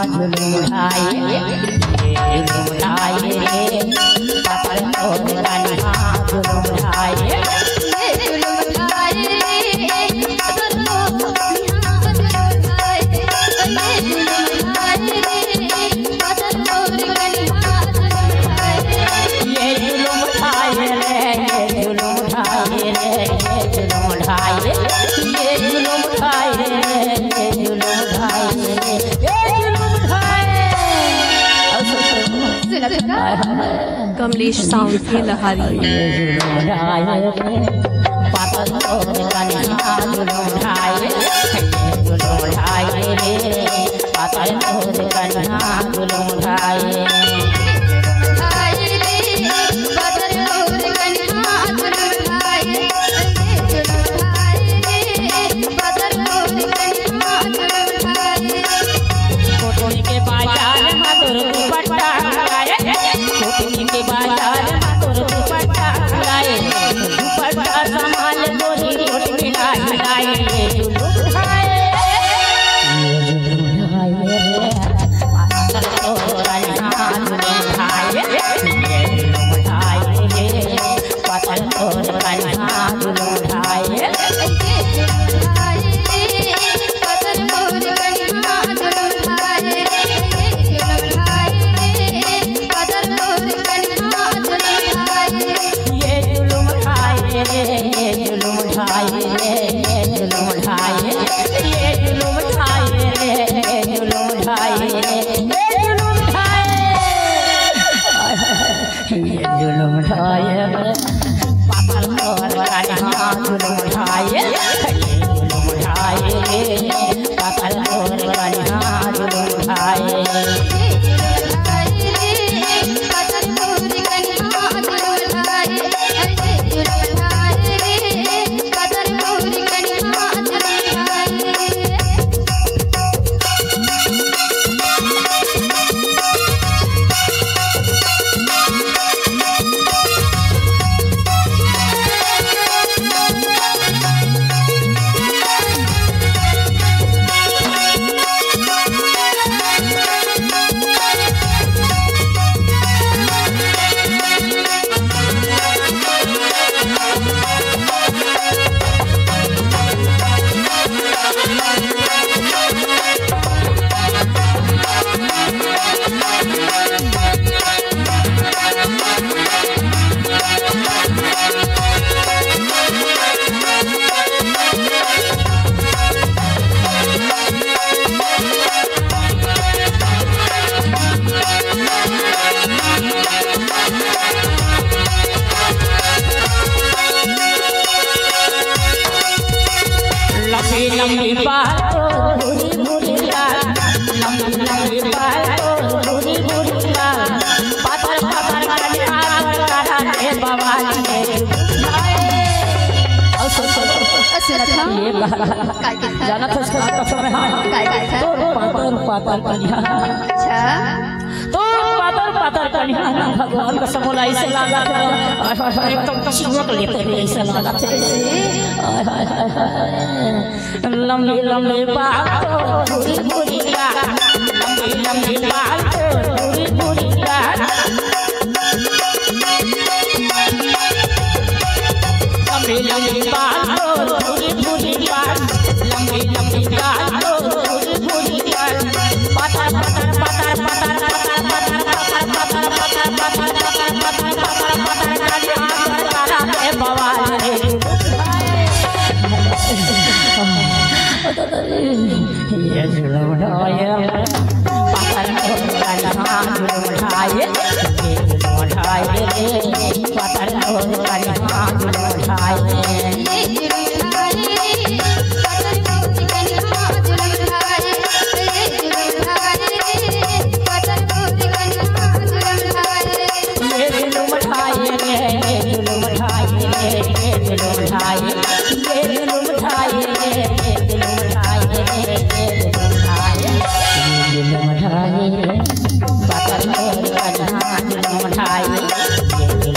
जुलूम उठाए जुलूम उठाए पापड़ तोड़ कन्हा जुलूम उठाए जुलूम उठाए कमलेश साउंड की लहारी पापड़ तोड़ कन्हा जुलूम उठाए जुलूम उठाए पापड़ तोड़ कन्हा जुलूम उठाए लंबी बात बुरी बुरी बात लंबी बात बुरी बुरी बात पातर पातर कन्हा दे बाबा ने जाना था इसका कसम है तो पातर पातर कन्हा अच्छा तो पातर पातर कन्हा भगवान का समोला ऐसे लगा था एकदम चिमक लेते हुए ऐसे लगा था लंबी लंबी बात बुरी बुरी बात लंबी लंबी बात बुरी बुरी बात लंबी लंबी बात बुरी बुरी बात लंबी लंबी बात बुरी बुरी बात पातर पातर पातर पातर पातर पातर पातर पातर पातर पातर पातर पातर बाबा ये जुलूम उठाए पातर कन्हा जुलूम उठाए जुलूम उठाए पातर कन्हा जुलूम उठाए पातर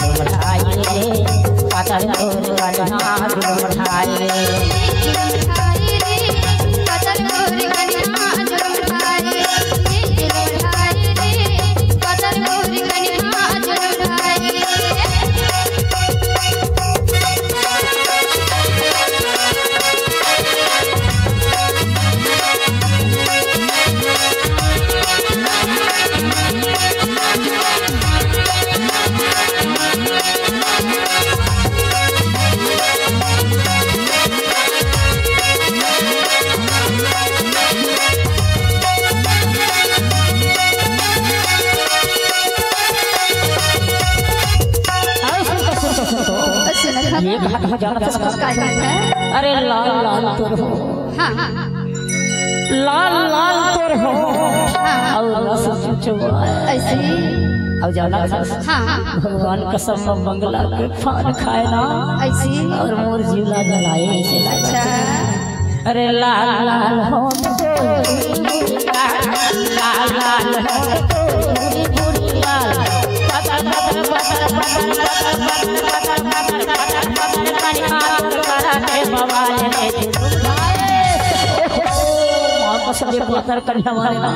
कहाँ जाना उसका है। अरे लाल लाल तोर हो हाँ लाल लाल तोर हो और रस चुचुआ ऐसे अब जाना हाँ भगवान कसम बंगला के फान खाए ना ऐसे और मोर जीला जलाए ऐसे अच्छा अरे लाल लाल हो लाल लाल हो बुरी लाल पतर पतर पतर पतर पतर कन्या मारे ना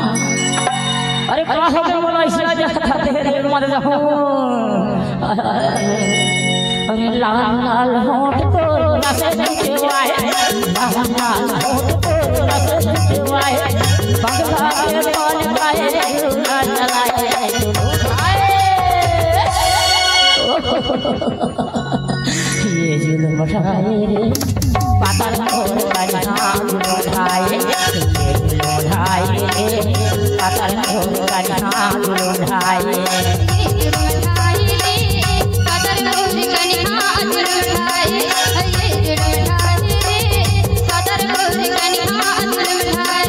अरे क्या हो गया बोला इसलिए देखा तेरे मर जाऊं अरे लाल लाल होठ तो रस चुचुआए लाल लाल होठ तो रस चुचुआए बंगला के पान खाए झूला जलाए ये जुल्म उठाए रे पातर खोल कन्या जुल्म उठाए ये जुल्म उठाए पातर खोल कन्या जुल्म उठाए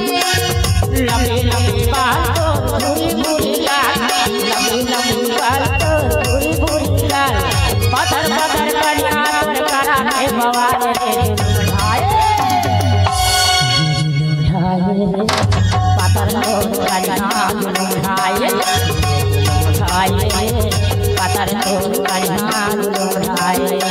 लंबी लंबी बालों बुरी बुरी लाल लंबी लंबी बालों बुरी बुरी लाल पत्थर पत्थर कन्या तोर कराने बवाले रे उठाए पत्थर तोर कन्या उठाए उठाए पत्थर तोर कन्या उठाए